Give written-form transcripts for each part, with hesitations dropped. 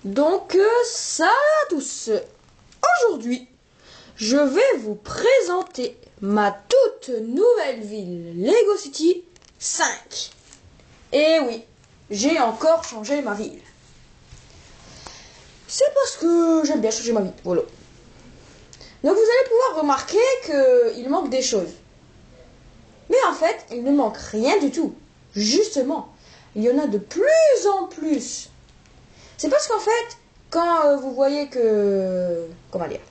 Donc, ça à tous. Aujourd'hui, je vais vous présenter ma toute nouvelle ville Lego City 5. Et oui, j'ai encore changé ma ville. C'est parce que j'aime bien changer ma vie, voilà. Donc vous allez pouvoir remarquer qu'il manque des choses. Mais en fait, il ne manque rien du tout. Justement, il y en a de plus en plus. C'est parce qu'en fait, quand vous voyez que... Comment dire?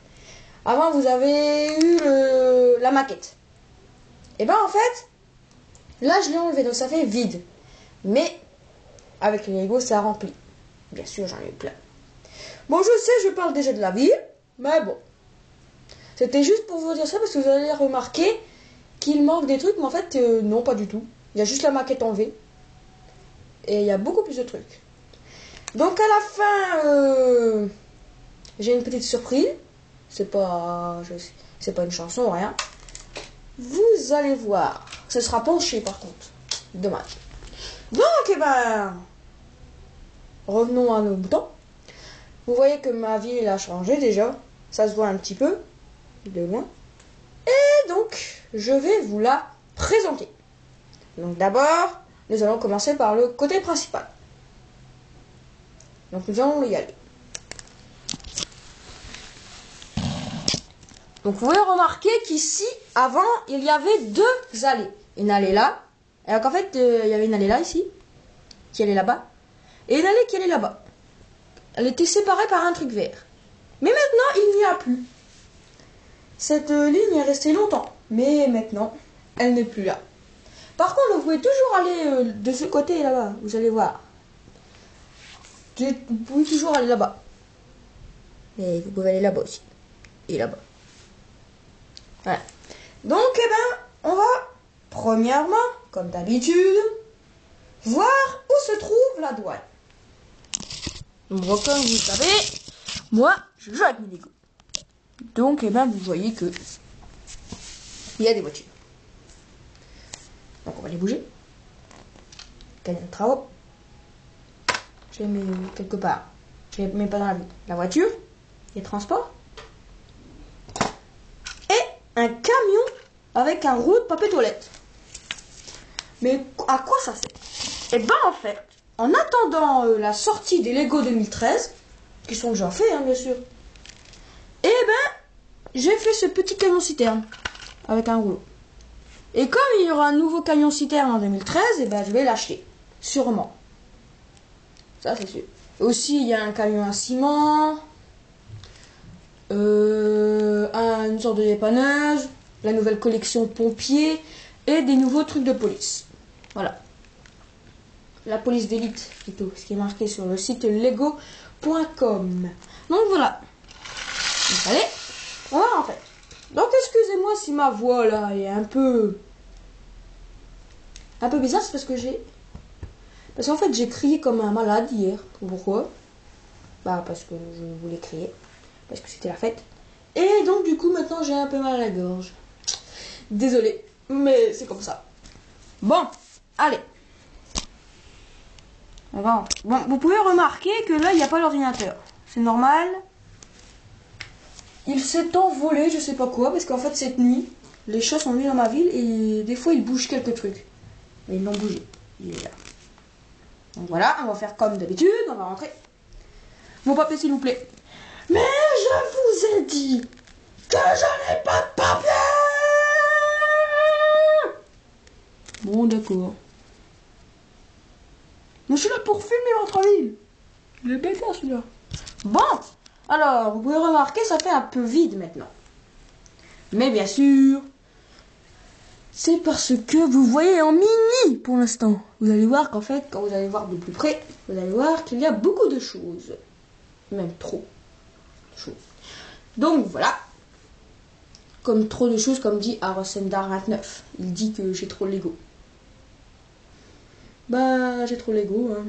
Avant, vous avez eu la maquette. Et ben en fait, là, je l'ai enlevé, donc ça fait vide. Mais, avec les Lego, ça remplit. Bien sûr, j'en ai eu plein. Bon, je sais, je parle déjà de la ville, mais bon. C'était juste pour vous dire ça, parce que vous allez remarquer qu'il manque des trucs, mais en fait, non, pas du tout. Il y a juste la maquette enlevée. Et il y a beaucoup plus de trucs. Donc, à la fin, j'ai une petite surprise. C'est pas une chanson, rien. Vous allez voir. Ce sera penché, par contre. Dommage. Donc, eh ben, revenons à nos boutons. Vous voyez que ma ville a changé déjà. Ça se voit un petit peu, de loin. Et donc, je vais vous la présenter. Donc d'abord, nous allons commencer par le côté principal. Donc nous allons y aller. Donc vous pouvez remarquer qu'ici, avant, il y avait deux allées. Une allée là. Et donc en fait, il y avait une allée là, ici, qui allait là-bas. Et une allée qui allait là-bas. Elle était séparée par un truc vert. Mais maintenant, il n'y a plus. Cette ligne est restée longtemps. Mais maintenant, elle n'est plus là. Par contre, vous pouvez toujours aller de ce côté là-bas. Vous allez voir. Vous pouvez toujours aller là-bas. Et vous pouvez aller là-bas aussi. Et là-bas. Voilà. Donc, eh ben, on va, premièrement, comme d'habitude, voir où se trouve la douane. Donc, comme vous savez, moi, je joue avec mes Lego. Donc, eh ben, vous voyez que il y a des voitures. Donc, on va les bouger. Camion de travaux. Je les mets quelque part. Je les mets pas dans la voiture. Les transports. Et un camion avec un rouleau de papier toilette. Mais à quoi ça sert? Eh ben, en fait, en attendant la sortie des Lego 2013, qui sont déjà faits, hein, bien sûr, eh ben, j'ai fait ce petit camion citerne avec un rouleau. Et comme il y aura un nouveau camion citerne en 2013, eh ben, je vais l'acheter. Sûrement. Ça, c'est sûr. Aussi, il y a un camion à ciment, une sorte de dépanneuse, la nouvelle collection pompier et des nouveaux trucs de police. Voilà. La police d'élite, plutôt, ce qui est marqué sur le site lego.com. Donc voilà. Donc, allez, on va rentrer. Donc excusez-moi si ma voix là est un peu bizarre, c'est parce qu'en fait j'ai crié comme un malade hier. Pourquoi? Bah parce que je voulais crier, parce que c'était la fête. Et donc du coup maintenant j'ai un peu mal à la gorge. Désolé, mais c'est comme ça. Bon, allez. Bon, vous pouvez remarquer que là il n'y a pas l'ordinateur. C'est normal. Il s'est envolé, je sais pas quoi, parce qu'en fait cette nuit, les chats sont venus dans ma ville et des fois ils bougent quelques trucs. Mais ils l'ont bougé. Il est là. Donc voilà, on va faire comme d'habitude, on va rentrer. Vos papiers s'il vous plaît. Mais je vous ai dit que je n'ai pas de papier. Bon d'accord. Mais je suis là pour filmer votre ville. Il est bête celui-là. Bon, alors vous pouvez remarquer, ça fait un peu vide maintenant. Mais bien sûr, c'est parce que vous voyez en mini pour l'instant. Vous allez voir qu'en fait, quand vous allez voir de plus près, vous allez voir qu'il y a beaucoup de choses. Même trop de choses. Donc voilà. Comme trop de choses, comme dit Arosendar29. Il dit que j'ai trop de Lego. Bah, j'ai trop de Lego. Hein.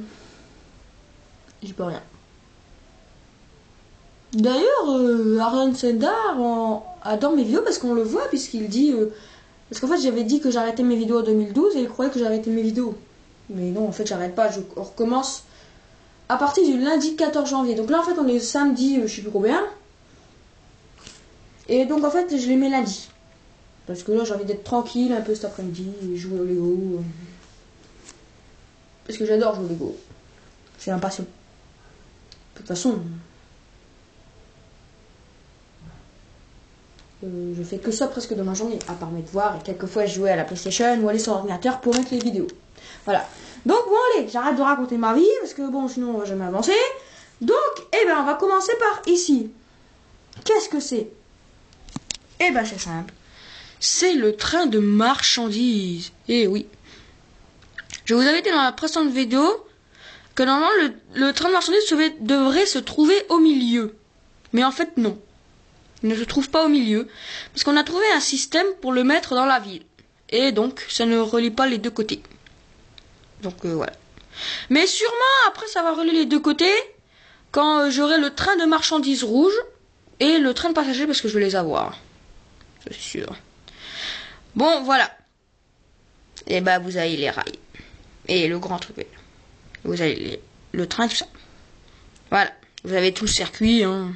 J'y peux rien. D'ailleurs, Arosendar adore mes vidéos parce qu'on le voit, puisqu'il dit... parce qu'en fait, j'avais dit que j'arrêtais mes vidéos en 2012 et il croyait que j'arrêtais mes vidéos. Mais non, en fait, j'arrête pas. Je recommence à partir du lundi 14 janvier. Donc là, en fait, on est samedi, je sais plus combien. Et donc, en fait, je les mets lundi. Parce que là, j'ai envie d'être tranquille un peu cet après-midi et jouer au Lego. Parce que j'adore jouer au Lego. C'est ma passion. De toute façon, je fais que ça presque dans ma journée. À part mes devoirs et quelquefois jouer à la PlayStation ou aller sur l'ordinateur pour mettre les vidéos. Voilà. Donc bon, allez, j'arrête de raconter ma vie parce que bon, sinon on va jamais avancer. Donc, eh ben, on va commencer par ici. Qu'est-ce que c'est? Eh ben, c'est simple. C'est le train de marchandises. Eh oui. Je vous avais dit dans la précédente vidéo que normalement le train de marchandises devrait se trouver au milieu. Mais en fait, non. Il ne se trouve pas au milieu. Parce qu'on a trouvé un système pour le mettre dans la ville. Et donc, ça ne relie pas les deux côtés. Donc, voilà. Mais sûrement, après, ça va relier les deux côtés quand j'aurai le train de marchandises rouge et le train de passagers parce que je vais les avoir. Je suis sûr. Bon, voilà. Et bah, vous avez les rails. Et le grand truc. Vous avez le train, tout ça. Voilà. Vous avez tout le circuit. Hein.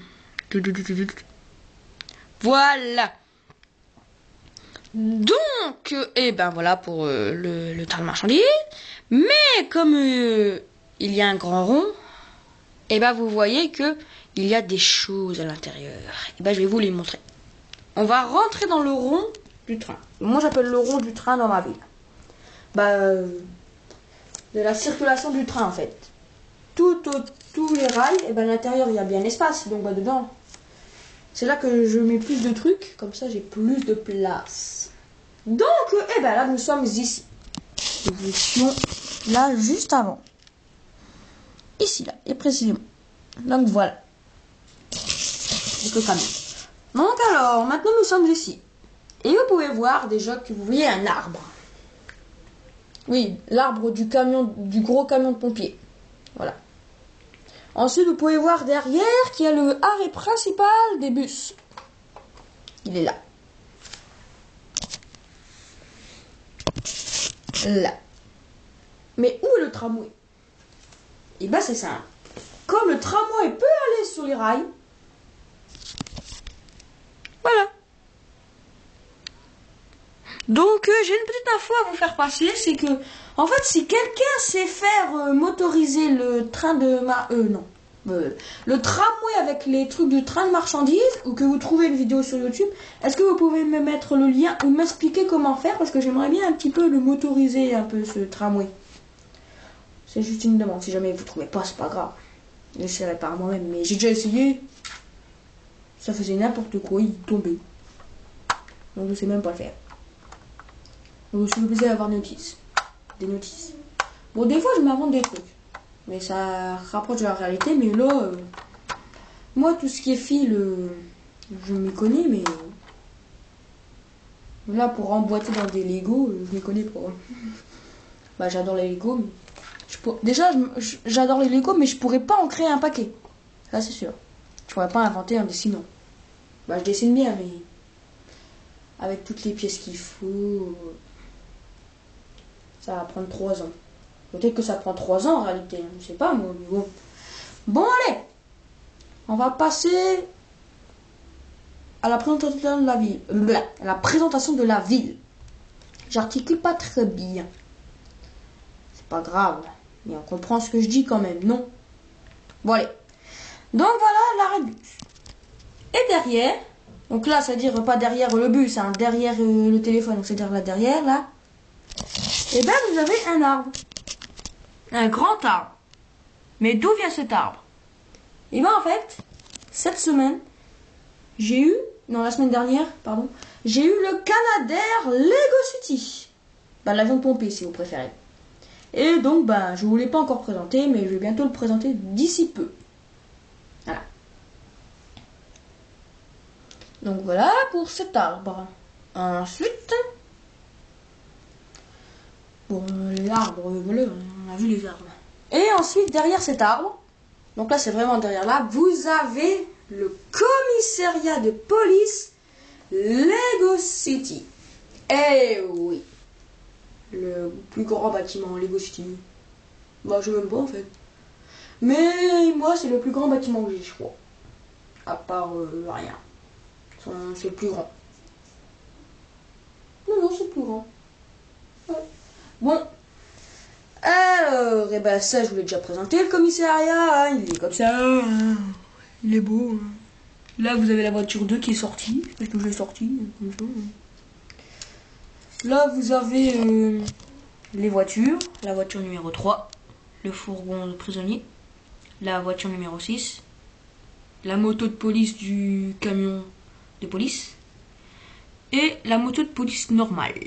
Voilà. Donc, et ben voilà pour le train de marchandises. Mais comme il y a un grand rond, et ben vous voyez que il y a des choses à l'intérieur. Et ben je vais vous les montrer. On va rentrer dans le rond du train. Moi j'appelle le rond du train dans ma ville. De la circulation du train en fait. Tous les rails, et ben à l'intérieur il y a bien l'espace, donc dedans. C'est là que je mets plus de trucs, comme ça j'ai plus de place. Donc, eh ben là nous sommes ici. Nous étions là juste avant. Ici là, et précisément. Donc voilà. C'est le camion. Donc alors, maintenant nous sommes ici. Et vous pouvez voir déjà que vous voyez un arbre. Oui, l'arbre du camion, du gros camion de pompier. Voilà. Ensuite, vous pouvez voir derrière qu'il y a le arrêt principal des bus. Il est là. Là. Mais où est le tramway? Et ben c'est simple. Comme le tramway peut aller sur les rails, voilà. Donc j'ai une petite info à vous faire passer, c'est que en fait si quelqu'un sait faire motoriser le train de le tramway avec les trucs du train de marchandises, ou que vous trouvez une vidéo sur YouTube, est-ce que vous pouvez me mettre le lien ou m'expliquer comment faire, parce que j'aimerais bien un petit peu le motoriser un peu ce tramway. C'est juste une demande, si jamais vous trouvez pas, c'est pas grave. J'essaierai par moi-même, mais j'ai déjà essayé. Ça faisait n'importe quoi, il tombait. Donc je sais même pas le faire. Donc je suis obligé d'avoir des notices. Bon, des fois je m'invente des trucs. Mais ça rapproche de la réalité, mais là, moi tout ce qui est fil, je m'y connais, mais là pour emboîter dans des Lego, je m'y connais pas. Bah j'adore les Lego, mais déjà j'adore les Lego, mais je pourrais pas en créer un paquet. Ça c'est sûr. Je pourrais pas inventer en dessinant. Bah je dessine bien, mais avec toutes les pièces qu'il faut, ça va prendre 3 ans. Peut-être que ça prend 3 ans en réalité, hein. Je sais pas moi, mais bon. Bon allez, on va passer à la présentation de la ville. La présentation de la ville. J'articule pas très bien. C'est pas grave, mais on comprend ce que je dis quand même, non? Bon allez. Donc voilà l'arrêt de bus. Et derrière, donc là c'est-à-dire pas derrière le bus, hein, derrière le téléphone, donc c'est-à-dire là derrière, là. Et ben vous avez un arbre. Un grand arbre. Mais d'où vient cet arbre? Et ben en fait, cette semaine, la semaine dernière, pardon, j'ai eu le Canadair Lego City. L'avion de pompier si vous préférez. Et donc, je ne vous l'ai pas encore présenté, mais je vais bientôt le présenter d'ici peu. Voilà. Donc voilà pour cet arbre. Ensuite, bon, l'arbre, voilà, on a vu les arbres. Et ensuite, derrière cet arbre, donc là c'est vraiment derrière là, vous avez le commissariat de police Lego City. Eh oui, le plus grand bâtiment Lego City. Je m'aime pas en fait. Mais moi, c'est le plus grand bâtiment que j'ai, je crois. À part rien. C'est le plus grand. Non, c'est le plus grand. Ouais. Bon. Alors, et ben ça, je vous l'ai déjà présenté, le commissariat. Hein, il est comme ça. Hein, il est beau. Hein. Là, vous avez la voiture 2 qui est sortie. Parce que je l'ai sortie. Comme ça. Là, vous avez les voitures. La voiture numéro 3. Le fourgon de prisonnier. La voiture numéro 6. La moto de police du camion de police. Et la moto de police normale.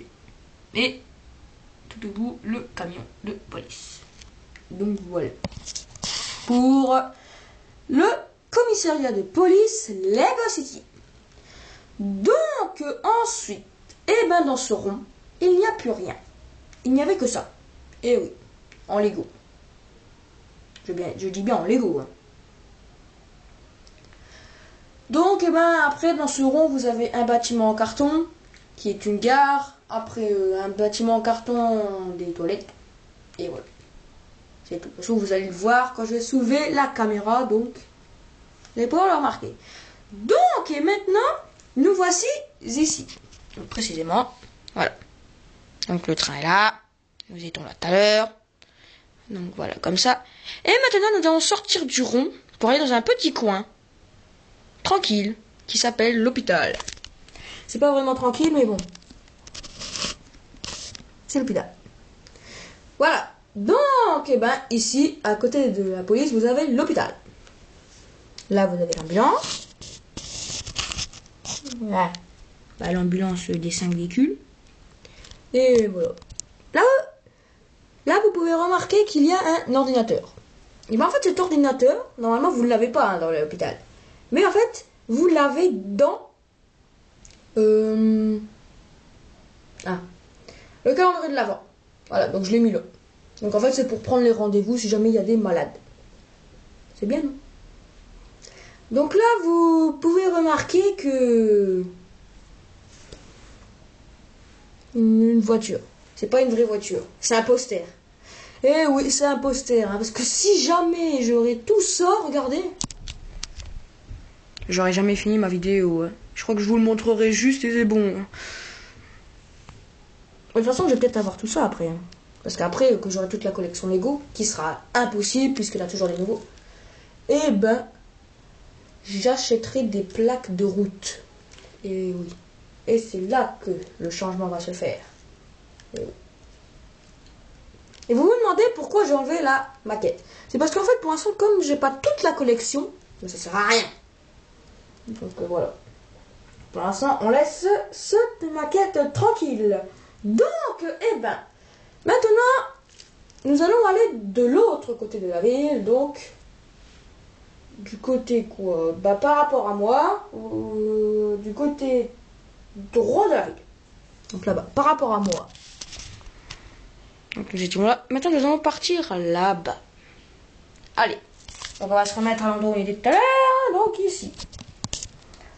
Et tout debout, le camion de police. Donc voilà. Pour le commissariat de police Lego City. Donc ensuite, et ben dans ce rond, il n'y a plus rien. Il n'y avait que ça. Et oui, en Lego. Je dis bien en Lego. Hein. Donc, et ben après, dans ce rond, vous avez un bâtiment en carton, qui est une gare. Après, un bâtiment en carton, des toilettes. Et voilà. C'est tout. Parce que vous allez le voir quand je vais soulever la caméra, donc, vous allez pouvoir le remarquer. Donc, et maintenant, nous voici ici. Donc, précisément, voilà. Donc, le train est là. Nous étions là tout à l'heure. Donc, voilà, comme ça. Et maintenant, nous allons sortir du rond pour aller dans un petit coin. Tranquille, qui s'appelle l'hôpital. C'est pas vraiment tranquille, mais bon. C'est l'hôpital. Voilà. Donc, eh ben, ici, à côté de la police, vous avez l'hôpital. Là, vous avez l'ambulance. Voilà. Bah, l'ambulance des 5 véhicules. Et voilà. Là, vous pouvez remarquer qu'il y a un ordinateur. Et ben, en fait, cet ordinateur, normalement, vous ne l'avez pas hein, dans l'hôpital. Mais en fait, vous l'avez dans le calendrier de l'Avent. Voilà, donc je l'ai mis là. Donc en fait, c'est pour prendre les rendez-vous si jamais il y a des malades. C'est bien, non? Donc là, vous pouvez remarquer que une voiture. C'est pas une vraie voiture. C'est un poster. Eh oui, c'est un poster. Hein, parce que si jamais j'aurais tout ça, regardez. J'aurais jamais fini ma vidéo. Hein. Je crois que je vous le montrerai juste et c'est bon. Hein. De toute façon, je vais peut-être avoir tout ça après. Hein. Parce qu'après, que j'aurai toute la collection Lego, qui sera impossible puisqu'il y a toujours des nouveaux, eh ben, j'achèterai des plaques de route. Et oui. Et c'est là que le changement va se faire. Et, oui. Et vous vous demandez pourquoi j'ai enlevé la maquette. C'est parce qu'en fait, pour l'instant, comme j'ai pas toute la collection, ça sert à rien. Donc voilà. Pour l'instant, on laisse cette maquette tranquille. Donc, eh ben, maintenant, nous allons aller de l'autre côté de la ville. Donc, du côté quoi? Bah, par rapport à moi, du côté droit de la ville. Donc là-bas, par rapport à moi. Donc nous étions là. Maintenant, nous allons partir là-bas. Allez, on va se remettre à l'endroit où il était tout à l'heure. Donc ici.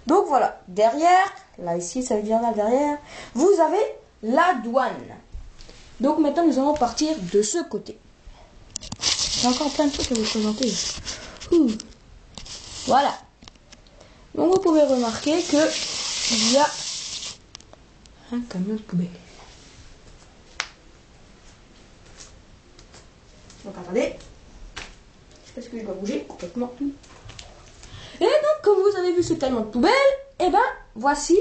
Donc voilà, derrière, là ici, ça veut dire là derrière, vous avez la douane. Donc maintenant, nous allons partir de ce côté. J'ai encore plein de trucs à vous présenter. Voilà. Donc vous pouvez remarquer que il y a un camion de poubelle. Donc attendez. Je sais pas ce que je dois bouger complètement. Et donc, comme vous avez vu ce camion de poubelle, eh ben, voici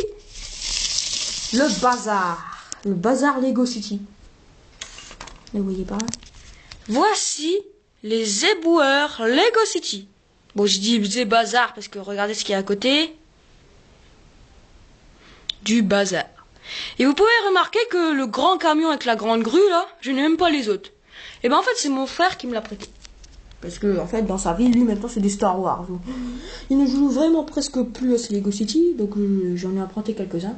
le bazar. Le bazar Lego City. Ne voyez pas? Voici les éboueurs Lego City. Bon, je dis bazar parce que regardez ce qu'il y a à côté. Du bazar. Et vous pouvez remarquer que le grand camion avec la grande grue, là, je n'aime pas les autres. Et ben, en fait, c'est mon frère qui me l'a prêté. Parce que, en fait, dans sa ville, lui, maintenant, c'est des Star Wars. Il ne joue vraiment presque plus à ces Lego City. Donc, j'en ai emprunté quelques-uns.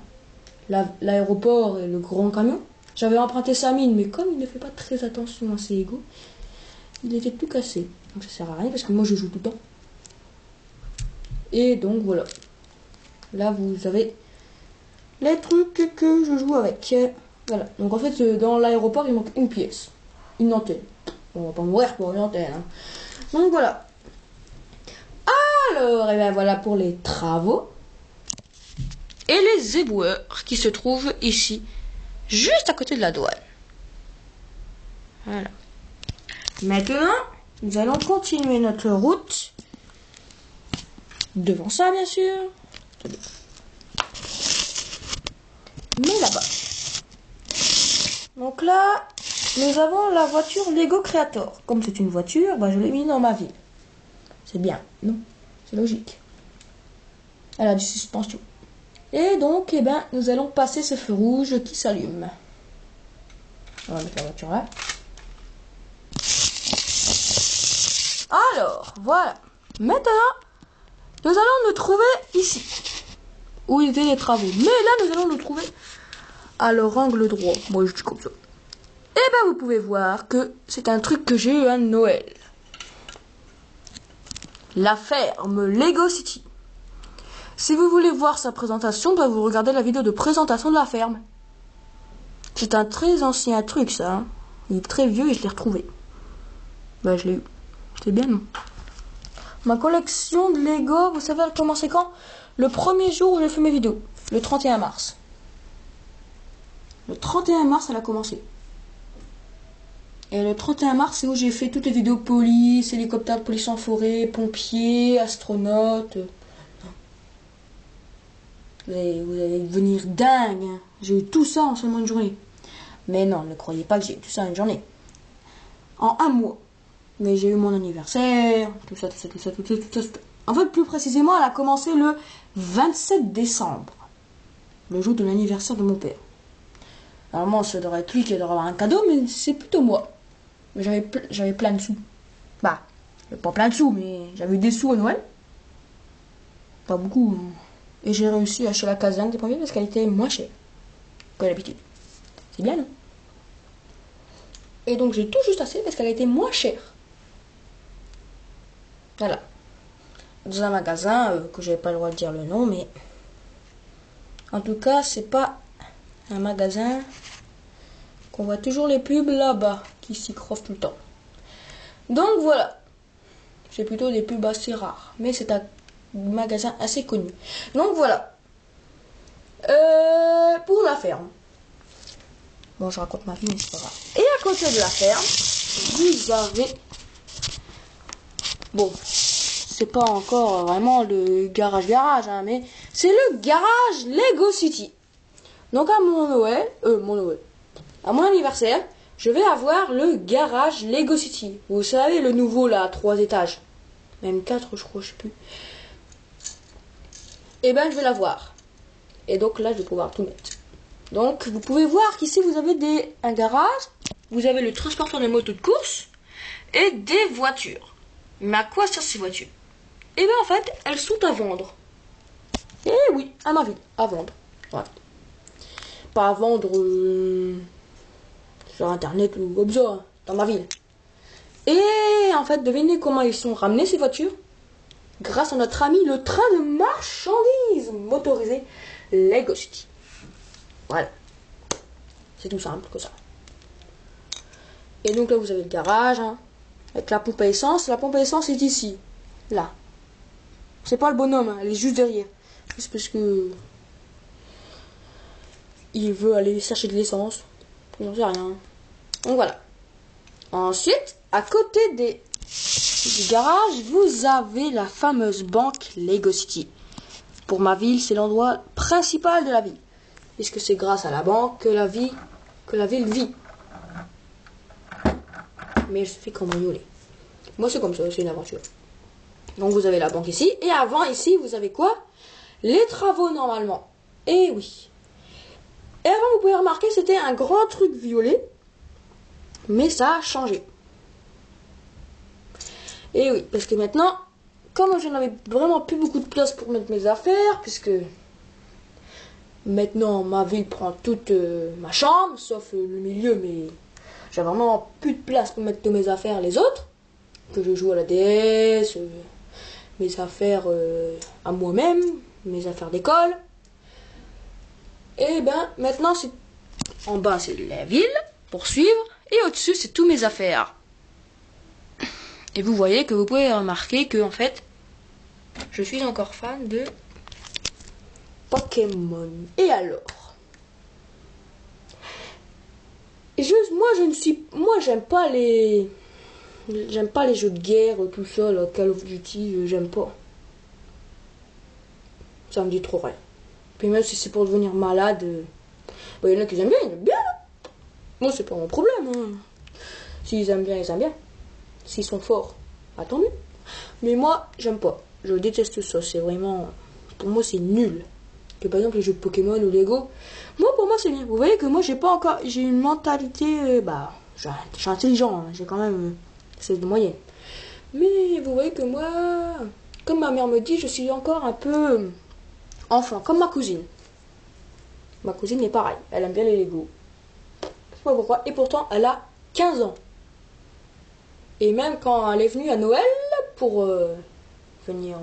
L'aéroport et le grand camion. J'avais emprunté sa mine, mais comme il ne fait pas très attention à ses Lego, il était tout cassé. Donc, ça sert à rien parce que moi, je joue tout le temps. Et donc, voilà. Là, vous avez les trucs que je joue avec. Voilà. Donc, en fait, dans l'aéroport, il manque une pièce. Une antenne. On va pas mourir pour une antenne. Hein. Donc voilà. Alors, et bien voilà pour les travaux. Et les éboueurs qui se trouvent ici, juste à côté de la douane. Voilà. Maintenant, nous allons continuer notre route. Devant ça, bien sûr. Mais là-bas. Donc là, nous avons la voiture Lego Creator. Comme c'est une voiture, bah, je l'ai mis dans ma ville. C'est bien, non? C'est logique. Elle a du suspension. Et donc, eh ben, nous allons passer ce feu rouge qui s'allume. On va mettre la voiture là. Alors, voilà. Maintenant, nous allons nous trouver ici. Où étaient les travaux. Mais là, nous allons nous trouver à leur angle droit. Moi, je dis comme ça. Et ben, vous pouvez voir que c'est un truc que j'ai eu à Noël. La ferme Lego City. Si vous voulez voir sa présentation, bah vous regardez la vidéo de présentation de la ferme. C'est un très ancien truc, ça. Hein. Il est très vieux et je l'ai retrouvé. Bah, je l'ai eu. C'est bien, non? Ma collection de Lego, vous savez, elle a commencé quand? Le premier jour où j'ai fait mes vidéos. Le 31 mars. Le 31 mars, elle a commencé. Et le 31 mars, c'est où j'ai fait toutes les vidéos police, hélicoptère de police en forêt, pompiers, astronautes. Vous allez devenir dingue. Hein. J'ai eu tout ça en seulement une journée. Mais non, ne croyez pas que j'ai eu tout ça en une journée. En un mois. Mais j'ai eu mon anniversaire, tout ça. En fait, plus précisément, elle a commencé le 27 décembre. Le jour de l'anniversaire de mon père. Normalement, ça devrait être lui qui devrait avoir un cadeau, mais c'est plutôt moi. J'avais plein de sous. Bah, pas plein de sous, mais j'avais eu des sous à Noël. Pas beaucoup. Et j'ai réussi à acheter la caserne des pompiers parce qu'elle était moins chère que d'habitude. C'est bien, non? Et donc j'ai tout juste assez parce qu'elle était moins chère. Voilà. Dans un magasin que j'avais pas le droit de dire le nom, mais en tout cas, c'est pas un magasin qu'on voit toujours les pubs là-bas qui s'y croffent tout le temps. Donc voilà. C'est plutôt des pubs assez rares, mais c'est un magasin assez connu. Donc voilà. Pour la ferme. Bon, je raconte ma vie, mais c'est pas grave. Et à côté de la ferme, vous avez... Bon, c'est pas encore vraiment le garage, hein, mais c'est le garage Lego City. Donc à mon Noël, à mon anniversaire, je vais avoir le garage Lego City. Vous savez, le nouveau là, 3 étages. Même 4, je crois, je sais plus. Et ben, je vais l'avoir. Et donc là, je vais pouvoir tout mettre. Donc, vous pouvez voir qu'ici, vous avez un garage. Vous avez le transporteur des motos de course. Et des voitures. Mais à quoi servent ces voitures? Et bien, en fait, elles sont à vendre. Et oui, à ma ville. À vendre. Voilà. Pas à vendre sur Internet ou comme ça, dans ma ville. Et en fait, devinez comment ils sont ramenés, ces voitures? Grâce à notre ami, le train de marchandises motorisé Lego City. Voilà. C'est tout simple que ça. Et donc là, vous avez le garage, hein, avec la pompe à essence. La pompe à essence est ici. Là. C'est pas le bonhomme, hein, elle est juste derrière. C'est parce que... il veut aller chercher de l'essence. J'en sais rien. Donc voilà. Ensuite, à côté du garage, vous avez la fameuse banque Lego City. Pour ma ville, c'est l'endroit principal de la ville. Puisque c'est grâce à la banque que la ville vit. Mais elle se fait cambrioler. Moi, c'est comme ça, c'est une aventure. Donc, vous avez la banque ici. Et avant, ici, vous avez quoi? Les travaux, normalement. Et oui. Et avant, vous pouvez remarquer, c'était un grand truc violet. Mais ça a changé. Et oui, parce que maintenant, comme je n'avais vraiment plus beaucoup de place pour mettre mes affaires, puisque maintenant ma ville prend toute ma chambre, sauf le milieu, mais j'ai vraiment plus de place pour mettre toutes mes affaires, les autres, que je joue à la DS, mes affaires à moi-même, mes affaires d'école. Et ben maintenant, c'est en bas, c'est la ville, pour suivre, et au-dessus, c'est toutes mes affaires. Et vous voyez que vous pouvez remarquer que en fait, je suis encore fan de Pokémon. Et alors, moi j'aime pas les jeux de guerre tout ça, là, Call of Duty, j'aime pas. Ça me dit trop rien. Puis même si c'est pour devenir malade, il y en a qui aiment bien, ils aiment bien. Moi c'est pas mon problème. Hein. S'ils aiment bien, ils aiment bien. S'ils sont forts, tant mieux. Mais moi, j'aime pas. Je déteste ça. C'est vraiment, pour moi, c'est nul. Que par exemple les jeux de Pokémon ou Lego. Moi, pour moi, c'est bien. Vous voyez que moi, j'ai une mentalité, je suis intelligent. Hein. J'ai quand même, c'est de moyenne. Mais vous voyez que moi, comme ma mère me dit, je suis encore un peu enfant, comme ma cousine. Ma cousine est pareille. Elle aime bien les Lego. Je sais pas pourquoi. Et pourtant, elle a 15 ans. Et même quand elle est venue à Noël pour venir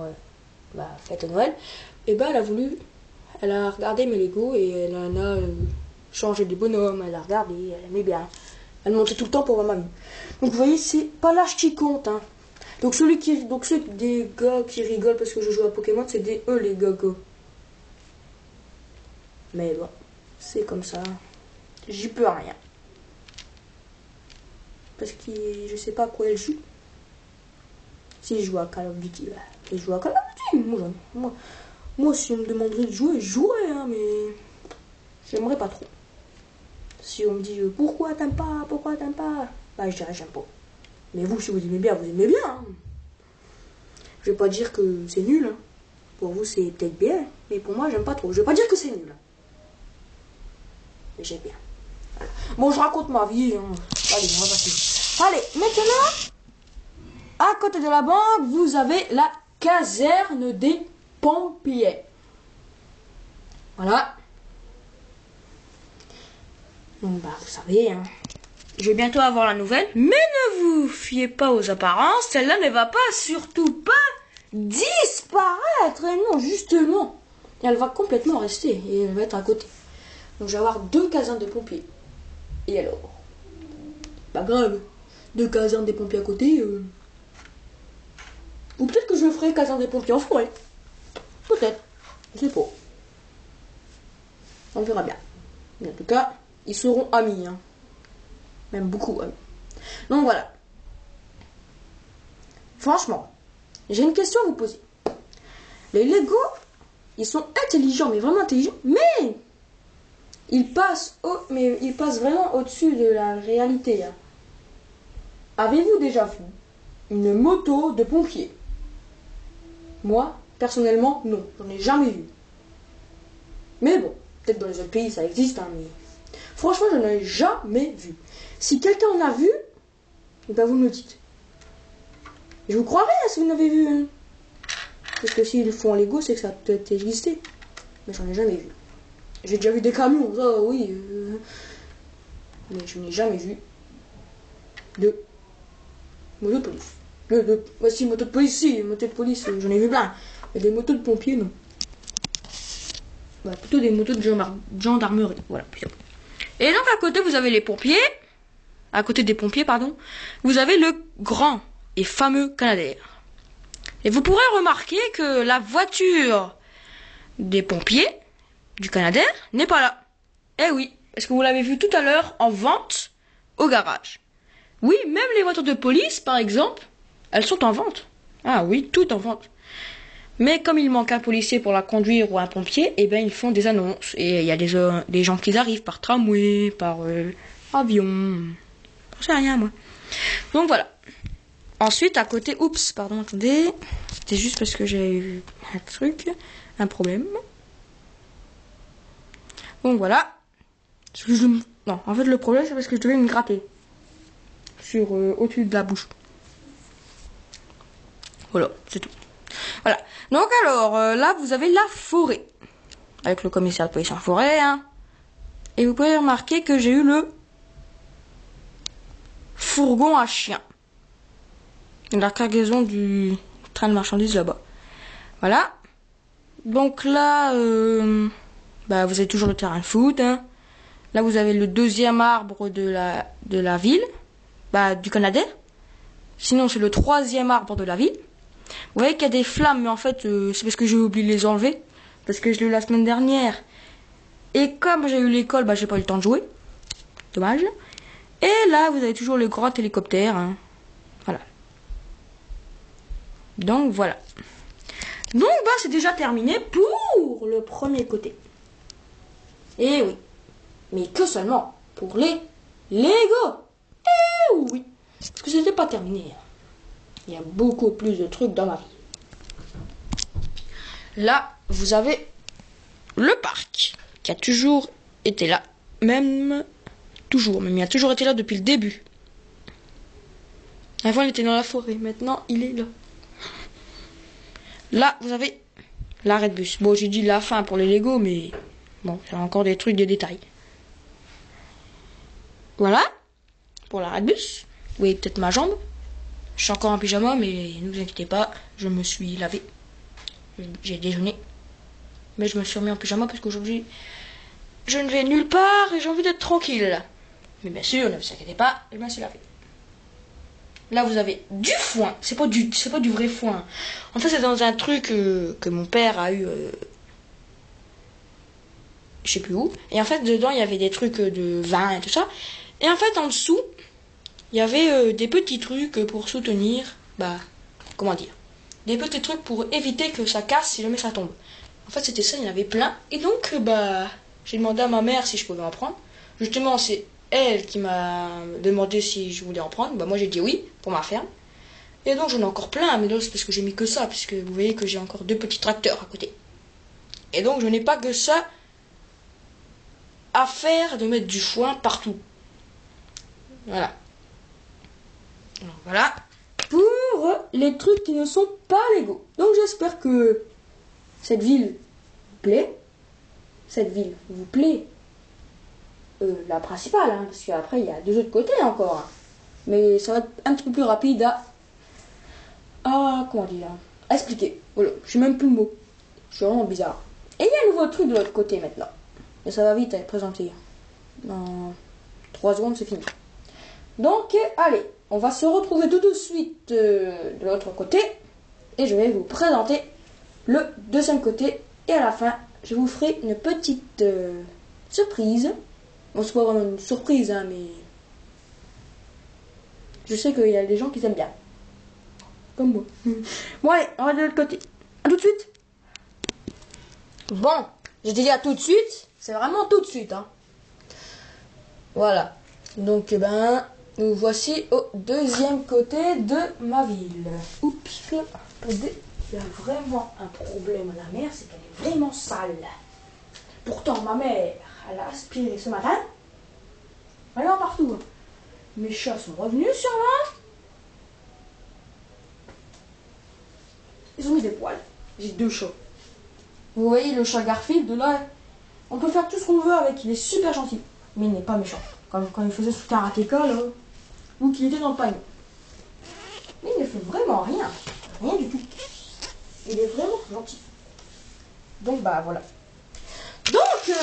fête à Noël, et elle a regardé mes Lego et elle en a changé des bonhommes, elle a regardé, elle aimait bien. Elle montait tout le temps pour ma mamie. Donc vous voyez, c'est pas l'âge qui compte. Hein. Donc ceux des gars qui rigolent parce que je joue à Pokémon, c'est eux les gogos. Mais bon, c'est comme ça. J'y peux rien. Parce que je sais pas à quoi elle joue. Si je joue à Call of Duty, je joue à Call of Duty. Moi, si on me demanderait de jouer, je jouerais, hein, mais j'aimerais pas trop. Si on me dit pourquoi t'aimes pas, je dirais j'aime pas. Mais vous, si vous aimez bien, vous aimez bien. Hein. Je vais pas dire que c'est nul. Hein. Pour vous, c'est peut-être bien, mais pour moi, j'aime pas trop. Je vais pas dire que c'est nul. Mais j'aime bien. Voilà. Bon, je raconte ma vie. Hein. Allez, on va passer. Allez, maintenant, à côté de la banque, vous avez la caserne des pompiers. Voilà. Donc, vous savez, hein, je vais bientôt avoir la nouvelle. Mais ne vous fiez pas aux apparences. Celle-là ne va pas, surtout pas, disparaître. Et non, justement. Elle va complètement rester. Et elle va être à côté. Donc, je vais avoir 2 casernes de pompiers. Et alors? Pas grave. 2 casernes des pompiers à côté. Ou peut-être que je ferai caserne des pompiers en forêt. Peut-être. Je sais pas. On verra bien. Mais en tout cas, ils seront amis. Hein. Même beaucoup amis. Donc voilà. Franchement, j'ai une question à vous poser. Les Lego, ils sont intelligents, mais vraiment intelligents. Mais ils passent vraiment au-dessus de la réalité. Hein. Avez-vous déjà vu une moto de pompier? Moi, personnellement, non. J'en ai jamais vu. Mais bon, peut-être dans les autres pays, ça existe. Hein, mais franchement, je n'en ai jamais vu. Si quelqu'un en a vu, ben vous me le dites. Je vous croirais si vous n'avez vu. Hein. Parce que s'ils le font en Lego, c'est que ça a peut-être existé. Mais j'en ai jamais vu. J'ai déjà vu des camions, ça oui. Mais je n'ai jamais vu de moto de police. Voici moto de police, si, moto de police, j'en ai vu plein. Mais des motos de pompiers, non. Plutôt des motos de gendarmerie. Voilà. Et donc à côté, vous avez les pompiers. À côté des pompiers, pardon. Vous avez le grand et fameux Canadair. Et vous pourrez remarquer que la voiture des pompiers du Canadair n'est pas là. Eh oui, parce que vous l'avez vu tout à l'heure en vente au garage. Oui, même les voitures de police, par exemple, elles sont en vente. Ah oui, toutes en vente. Mais comme il manque un policier pour la conduire ou un pompier, eh ben ils font des annonces. Et il y a des gens qui arrivent par tramway, par avion. Je sais rien, moi. Donc voilà. Ensuite, à côté... Oups, pardon, attendez. C'était juste parce que j'ai eu un problème. Donc voilà. Non, en fait, le problème, c'est parce que je devais me gratter. Au-dessus de la bouche. Voilà, c'est tout. Voilà. Donc alors, là, vous avez la forêt. Avec le commissaire de police en forêt. Hein. Et vous pouvez remarquer que j'ai eu le fourgon à chien. La cargaison du train de marchandises là-bas. Voilà. Donc là, vous avez toujours le terrain de foot. Hein. Là, vous avez le 2e arbre de la ville. Du Canadair. Sinon, c'est le 3e arbre de la ville. Vous voyez qu'il y a des flammes, mais en fait, c'est parce que j'ai oublié de les enlever. Parce que je l'ai eu la semaine dernière. Et comme j'ai eu l'école, bah, j'ai pas eu le temps de jouer. Dommage. Et là, vous avez toujours le grand hélicoptère. Hein. Voilà. Donc, voilà. Donc, bah, c'est déjà terminé pour le premier côté. Et oui. Mais que seulement pour les Lego. Eh oui. Parce que c'était pas terminé. Il y a beaucoup plus de trucs dans ma vie. Là, vous avez le parc qui a toujours été là. Même il a toujours été là depuis le début. Avant, il était dans la forêt. Maintenant, il est là. Là, vous avez l'arrêt de bus. Bon, j'ai dit la fin pour les Lego, mais bon, il y a encore des trucs, des détails. Voilà. Pour l'arrêt de bus. Vous voyez peut-être ma jambe. Je suis encore en pyjama, mais ne vous inquiétez pas, je me suis lavé. J'ai déjeuné. Mais je me suis remis en pyjama parce qu'aujourd'hui, je ne vais nulle part et j'ai envie d'être tranquille. Mais bien sûr, ne vous inquiétez pas, je me suis lavé. Là, vous avez du foin. C'est pas du vrai foin. En fait, c'est dans un truc que mon père a eu... je sais plus où. Et en fait, dedans, il y avait des trucs de vin et tout ça. Et en fait, en dessous, il y avait des petits trucs pour soutenir... Bah, comment dire, des petits trucs pour éviter que ça casse si jamais ça tombe. En fait, c'était ça, il y en avait plein. Et donc, bah, j'ai demandé à ma mère si je pouvais en prendre. Justement, c'est elle qui m'a demandé si je voulais en prendre. Bah, moi, j'ai dit oui, pour ma ferme. Et donc, j'en ai encore plein. Mais là, c'est parce que j'ai mis que ça. Puisque vous voyez que j'ai encore 2 petits tracteurs à côté. Et donc, je n'ai pas que ça à faire de mettre du foin partout. Voilà. Alors, voilà. Pour les trucs qui ne sont pas Lego. Donc, j'espère que cette ville vous plaît. Cette ville vous plaît. La principale, hein, parce qu'après, il y a 2 autres côtés encore. Hein. Mais ça va être un petit peu plus rapide comment dire, à expliquer. Voilà, je sais même plus le mot. Je suis vraiment bizarre. Et il y a un nouveau truc de l'autre côté maintenant. Et ça va vite à être présenté. Dans 3 secondes, c'est fini. Donc, allez, on va se retrouver tout de suite de l'autre côté. Et je vais vous présenter le 2e côté. Et à la fin, je vous ferai une petite surprise. Bon, c'est pas vraiment une surprise, hein, mais je sais qu'il y a des gens qui aiment bien. Comme moi. Bon, allez, on va de l'autre côté. À tout de suite. Bon, je t'ai dit à tout de suite. C'est vraiment tout de suite, hein. Voilà. Donc, nous voici au 2e côté de ma ville. Oups. Attendez, il y a vraiment un problème à la mer, c'est qu'elle est vraiment sale. Pourtant, ma mère, elle a aspiré ce matin. Vraiment partout. Mes chats sont revenus sur moi. Ils ont mis des poils. J'ai 2 chats. Vous voyez le chat Garfield, là, on peut faire tout ce qu'on veut avec. Il est super gentil. Mais il n'est pas méchant. Comme quand il faisait son karatéka, là. Ou qu'il était dans le panier. Mais il ne fait vraiment rien. Rien du tout. Il est vraiment gentil. Donc, voilà. Donc,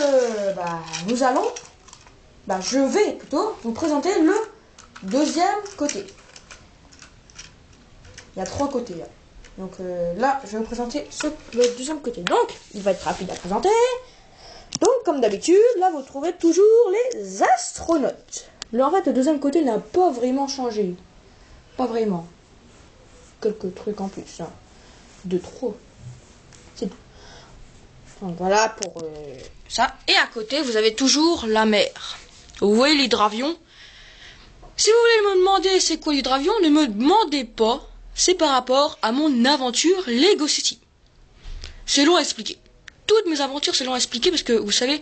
nous allons... je vais plutôt vous présenter le 2e côté. Il y a 3 côtés, là. Donc, là, je vais vous présenter le 2e côté. Donc, il va être rapide à présenter. Donc, comme d'habitude, là, vous trouvez toujours les astronautes. Là, en fait, le 2e côté n'a pas vraiment changé. Pas vraiment. Quelques trucs en plus. Hein. 2, 3. C'est tout. Donc, voilà pour ça. Et à côté, vous avez toujours la mer. Vous voyez l'hydravion. Si vous voulez me demander c'est quoi l'hydravion, ne me demandez pas. C'est par rapport à mon aventure Lego City. C'est long à expliquer. Toutes mes aventures, c'est long à expliquer parce que, vous savez,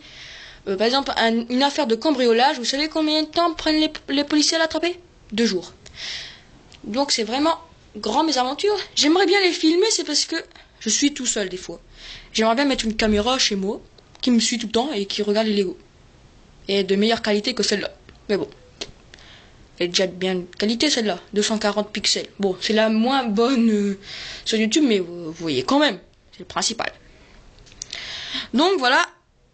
par exemple, une affaire de cambriolage, vous savez combien de temps prennent les policiers à l'attraper? 2 jours. Donc c'est vraiment grand mes aventures. J'aimerais bien les filmer, c'est parce que je suis tout seul des fois. J'aimerais bien mettre une caméra chez moi, qui me suit tout le temps et qui regarde les Lego. Et de meilleure qualité que celle-là. Mais bon. Elle est déjà de bien qualité celle-là. 240 pixels. Bon, c'est la moins bonne sur YouTube, mais vous voyez quand même. C'est le principal. Donc voilà,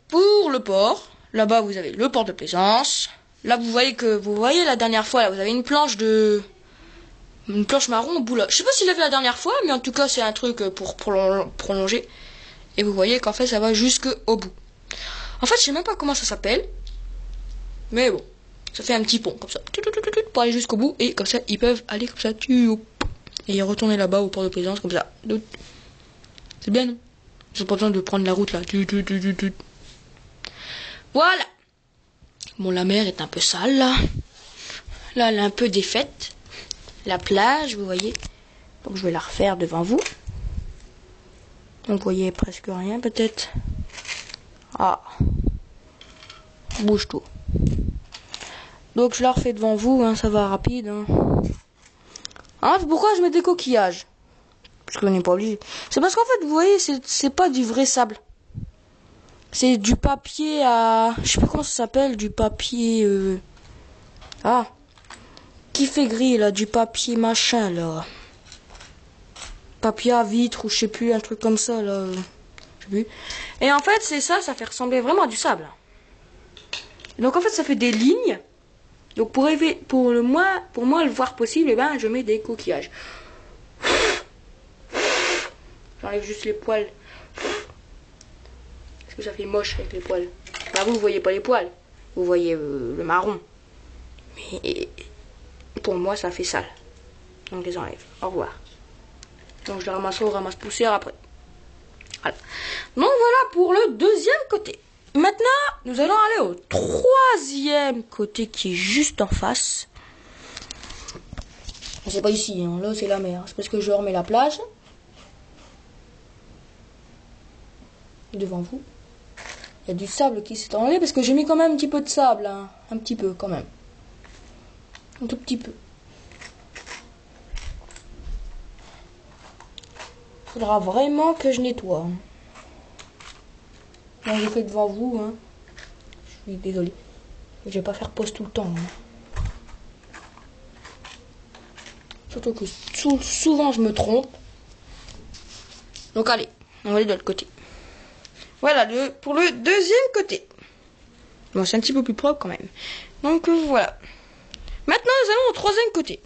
pour le port. Là-bas, vous avez le port de plaisance. Là, vous voyez la dernière fois, là, vous avez une planche de Une planche marron au bout là. Je sais pas s'il l'a fait la dernière fois, mais en tout cas c'est un truc pour prolonger. Et vous voyez qu'en fait ça va jusqu'au bout. En fait je sais même pas comment ça s'appelle. Mais bon, ça fait un petit pont comme ça. Pour aller jusqu'au bout. Et comme ça ils peuvent aller comme ça. Et retourner là-bas au port de plaisance comme ça. C'est bien non? J'ai pas besoin de prendre la route là. Voilà. Bon la mer est un peu sale là. Là elle est un peu défaite. La plage, vous voyez. Donc je vais la refaire devant vous. Donc vous voyez presque rien peut-être. Ah. Bouge tout. Donc je la refais devant vous, hein, ça va rapide. Hein. Ah, pourquoi je mets des coquillages? Parce qu'on n'est pas obligé. C'est parce qu'en fait, vous voyez, c'est pas du vrai sable. C'est du papier à... Je sais pas comment ça s'appelle, du papier... Ah. Qui fait gris là, du papier machin là. Papier à vitre ou je sais plus, un truc comme ça là. Je sais plus. Et en fait c'est ça, ça fait ressembler vraiment à du sable. Donc en fait ça fait des lignes. Donc pour moi le voir possible, eh ben je mets des coquillages. J'enlève juste les poils. Parce que ça fait moche avec les poils. Bah vous voyez pas les poils. Vous voyez le marron. Mais... Pour moi, ça fait sale. Donc, je les enlève. Au revoir. Donc, je les ramasserai au ramasse-poussière après. Voilà. Donc, voilà pour le deuxième côté. Maintenant, nous allons aller au troisième côté qui est juste en face. C'est pas ici, hein. Là, c'est la mer. C'est parce que je remets la plage. Devant vous. Il y a du sable qui s'est enlevé parce que j'ai mis quand même un petit peu de sable. Hein. Un petit peu, quand même. Un tout petit peu. Faudra vraiment que je nettoie. Là, j'ai fait devant vous. Hein. Je suis désolée. Je vais pas faire pause tout le temps. Hein. Surtout que souvent je me trompe. Donc allez, on va aller de l'autre côté. Voilà, pour le deuxième côté. Bon, c'est un petit peu plus propre quand même. Donc voilà. Maintenant, nous allons au troisième côté,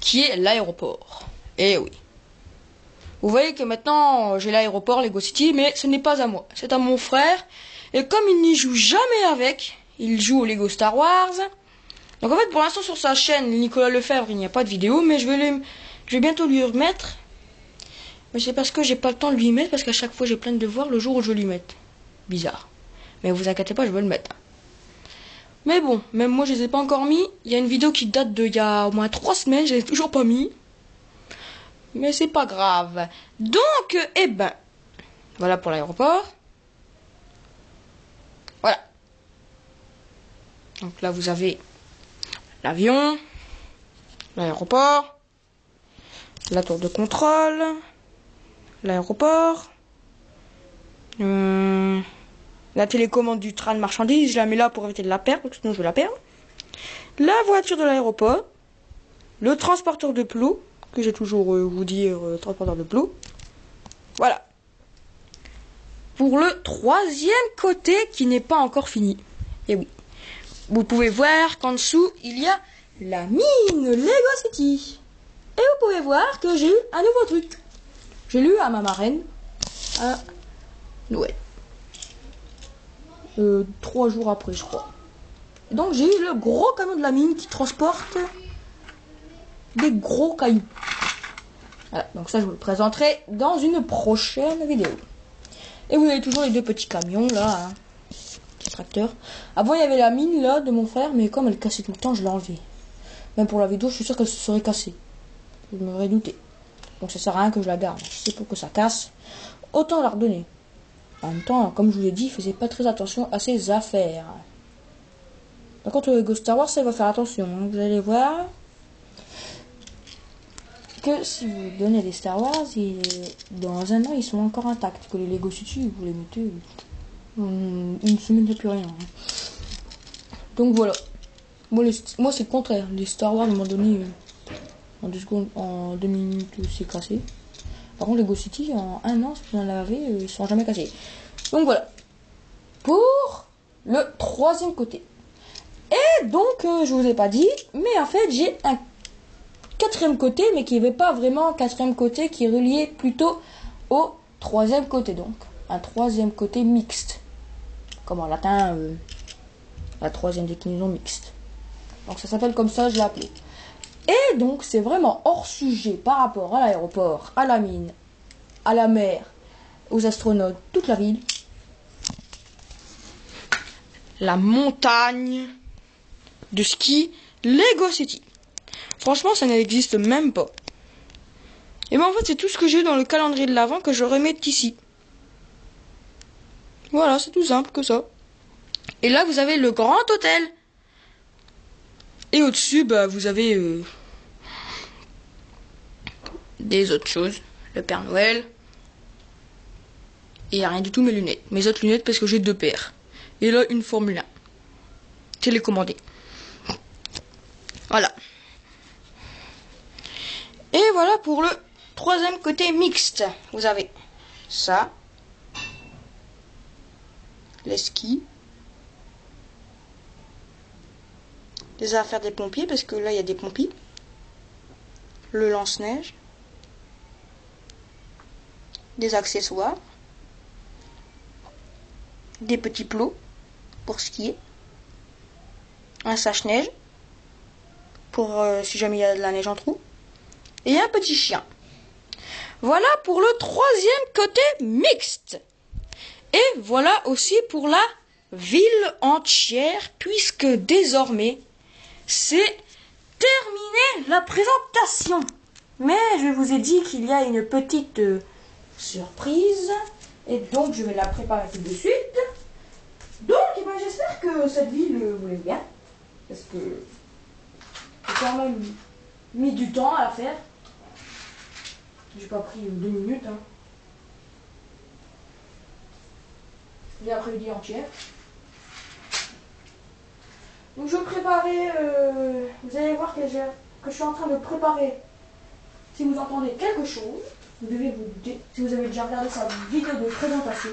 qui est l'aéroport. Et oui. Vous voyez que maintenant, j'ai l'aéroport Lego City, mais ce n'est pas à moi. C'est à mon frère. Et comme il n'y joue jamais avec, il joue au Lego Star Wars. Donc en fait, pour l'instant, sur sa chaîne, Nicolas Lefebvre, il n'y a pas de vidéo, mais je vais bientôt lui remettre. Mais c'est parce que j'ai pas le temps de lui mettre, parce qu'à chaque fois, j'ai plein de devoirs le jour où je vais lui mettre. Bizarre. Mais vous inquiétez pas, je vais le mettre. Mais bon, même moi je les ai pas encore mis. Il y a une vidéo qui date d'il y a au moins 3 semaines, je les ai toujours pas mis. Mais c'est pas grave. Donc, eh ben, voilà pour l'aéroport. Voilà. Donc là vous avez l'avion, l'aéroport, la tour de contrôle, l'aéroport, la télécommande du train de marchandises, je la mets là pour éviter de la perdre, parce que sinon je vais la perdre. La voiture de l'aéroport, le transporteur de plots, que j'ai toujours vous dire transporteur de plots. Voilà. Pour le troisième côté qui n'est pas encore fini. Et oui. Vous pouvez voir qu'en dessous, il y a la mine Lego City. Et vous pouvez voir que j'ai eu un nouveau truc. J'ai lu à ma marraine à Noël. 3 jours après, je crois. Et donc j'ai eu le gros camion de la mine qui transporte des gros cailloux. Voilà, donc ça je vous le présenterai dans une prochaine vidéo. Et vous avez toujours les 2 petits camions là, hein. Petit tracteur. Avant il y avait la mine là de mon frère, mais comme elle cassait tout le temps, je l'ai enlevée. Même pour la vidéo, je suis sûr qu'elle se serait cassée. Je m'aurais douté. Donc ça sert à rien que je la garde. Je sais pour que ça casse. Autant la redonner. En même temps, comme je vous l'ai dit, il faisait pas très attention à ses affaires. Par contre, le Lego Star Wars, ça va faire attention. Hein. Vous allez voir que si vous donnez des Star Wars, dans un an, ils sont encore intacts. Que les Lego City, vous les mettez une semaine, il n'y a plus rien. Hein. Donc voilà. Moi c'est le contraire. Les Star Wars, à un moment donné, en 2 secondes, en 2 minutes, c'est cassé. Par contre, les Lego City, en 1 an, si vous en avez, ils sont jamais cassés. Donc voilà. Pour le troisième côté. Et donc, je vous ai pas dit, mais en fait, j'ai un quatrième côté, mais qui n'est pas vraiment un quatrième côté, qui est relié plutôt au troisième côté, donc un troisième côté mixte, comme en latin la troisième déclinaison mixte. Donc ça s'appelle comme ça, je l'ai appelé. Et donc c'est vraiment hors sujet par rapport à l'aéroport, à la mine, à la mer, aux astronautes, toute la ville. La montagne de ski Lego City. Franchement, ça n'existe même pas. Et ben en fait, c'est tout ce que j'ai dans le calendrier de l'Avent que je remets ici. Voilà, c'est tout simple que ça. Et là, vous avez le grand hôtel. Et au-dessus, bah, vous avez des autres choses. Le Père Noël. Et il n'y a rien du tout mes lunettes. Mes autres lunettes parce que j'ai 2 paires. Et là, une Formule 1. Télécommandée. Voilà. Et voilà pour le troisième côté mixte. Vous avez ça. Les skis. Les affaires des pompiers, parce que là, il y a des pompiers. Le lance-neige. Des accessoires. Des petits plots pour skier. Un sache-neige pour si jamais il y a de la neige en trou. Et un petit chien. Voilà pour le troisième côté mixte. Et voilà aussi pour la ville entière, puisque désormais, c'est terminé la présentation. Mais je vous ai dit qu'il y a une petite surprise. Et donc, je vais la préparer tout de suite. Donc, eh ben, j'espère que cette ville vous plaît bien. Parce que j'ai quand même mis du temps à la faire. J'ai pas pris 2 minutes. Hein. J'ai l'après-midi entière. Donc je vais préparer. Vous allez voir que je suis en train de préparer. Si vous entendez quelque chose, vous devez vous douter. Si vous avez déjà regardé sa vidéo de présentation.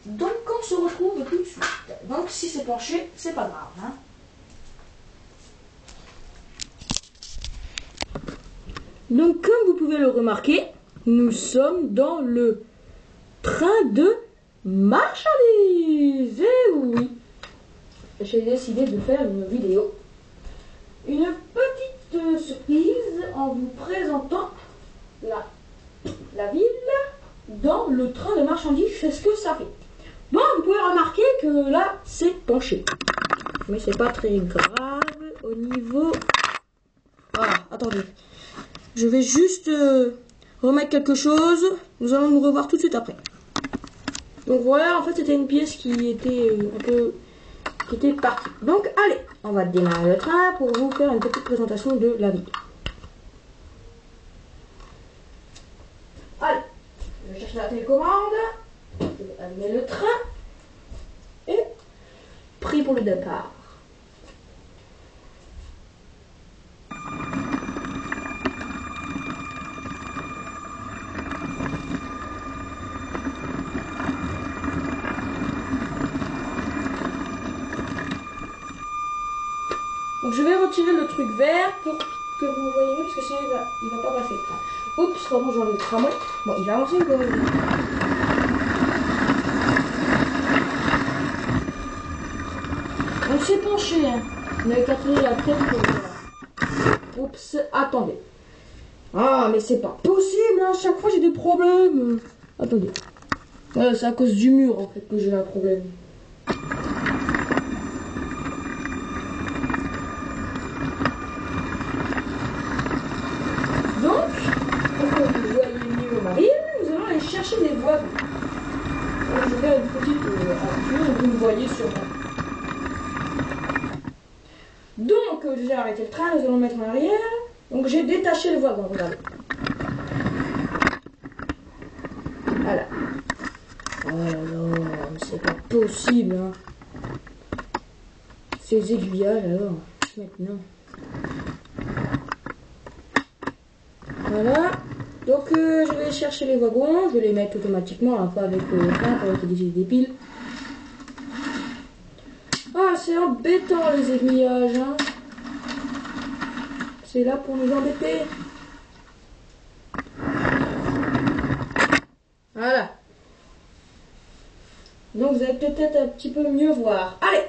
Donc on se retrouve tout de suite. Donc si c'est penché, c'est pas grave. Hein. Donc comme vous pouvez le remarquer, nous sommes dans le train de marchandises. Et oui, j'ai décidé de faire une vidéo. Une petite surprise en vous présentant la ville dans le train de marchandises. C'est ce que ça fait. Bon, vous pouvez remarquer que là, c'est penché. Mais c'est pas très grave au niveau... Ah, attendez. Je vais juste remettre quelque chose. Nous allons nous revoir tout de suite après. Donc voilà, en fait, c'était une pièce qui était un peu... qui était partie. Donc, allez, on va démarrer le train pour vous faire une petite présentation de la ville. Allez, je vais chercher la télécommande. Je vais allumer le train. Et prêt pour le départ. Donc je vais retirer le truc vert pour que vous voyez mieux parce que sinon il va pas passer le train. Oups, pardon, j'enlève le tramway. Bon, il va avancer ou pas? On s'est penché, hein. On avait qu'à tourner la tête pour... Oups, attendez. Ah, mais c'est pas possible, hein. Chaque fois j'ai des problèmes. Attendez. Ouais, c'est à cause du mur en fait que j'ai un problème. Donc, pour que vous voyez mieux ma ville, nous allons aller chercher des voies. Donc, je vais faire une petite aventure, vous me voyez sûrement. Donc, j'ai arrêté le train, nous allons le mettre en arrière. Donc, j'ai détaché le wagon, regardez. Voilà. Oh là là, c'est pas possible, hein. Ces aiguillages, alors, maintenant. Voilà. Donc, je vais chercher les wagons, je vais les mettre automatiquement, hein, pas avec le train pour utiliser des piles. Ah, c'est embêtant les aiguillages, hein. C'est là pour nous embêter. Voilà. Donc vous allez peut-être un petit peu mieux voir. Allez.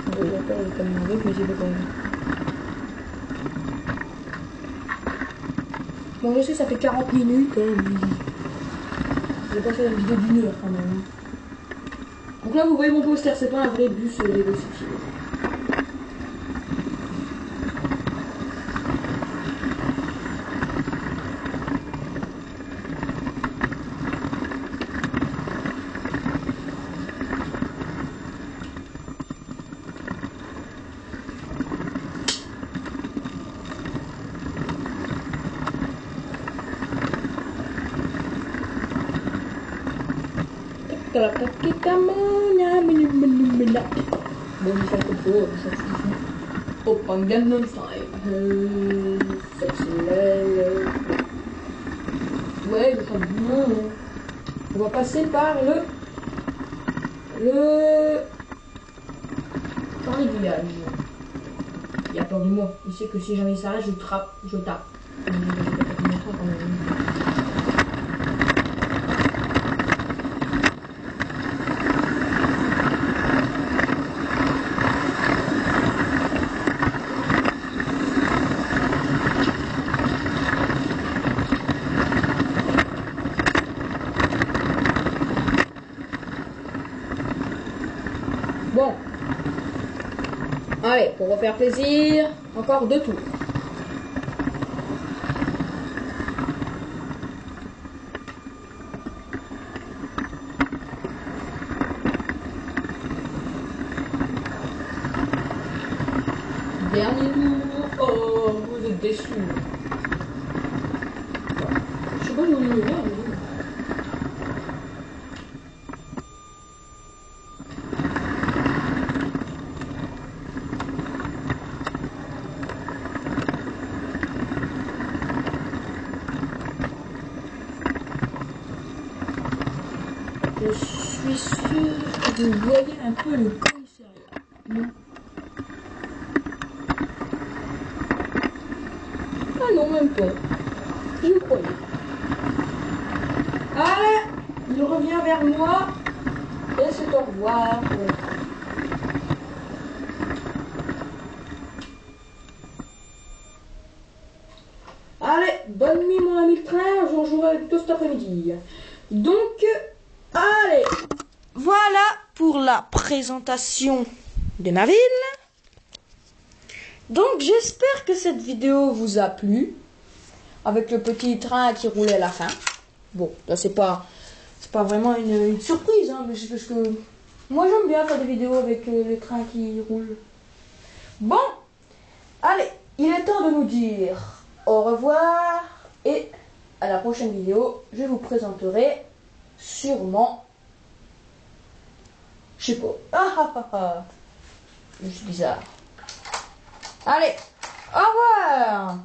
Je vais pas comme un autre, mais j'ai pas quand même. Bon, je sais, ça fait 40 minutes. J'ai pas fait une vidéo d'1 heure quand même. Donc là, vous voyez mon poster, c'est pas un vrai bus Lego City. Kalau kita menyamanya bon, ça fait beau, ça fait au Gangnam Style. Ouais, je sens bien. On va passer par par l'aiguillage. Il a peur de moi. Il sait que si jamais il s'arrête, je tape. Bon. Allez, pour refaire plaisir, encore 2 tours. Dernier tour. Oh, vous êtes déçus. Je sais pas, je me vois. Je suis sûr que vous voyez un peu le commissariat. Non. Ah non, même pas. Je me croyais. Allez, il revient vers moi. Et c'est au revoir. Allez, bonne nuit mon ami le train, j'en jouerai plutôt cet après-midi. Donc, allez, voilà pour la présentation de ma ville. Donc j'espère que cette vidéo vous a plu, avec le petit train qui roulait à la fin. Bon, là c'est pas vraiment une surprise, hein, mais c'est parce que moi j'aime bien faire des vidéos avec les trains qui roulent. Bon, allez, il est temps de nous dire au revoir et à la prochaine vidéo, je vous présenterai sûrement, je sais pas, je suis bizarre. Allez, au revoir.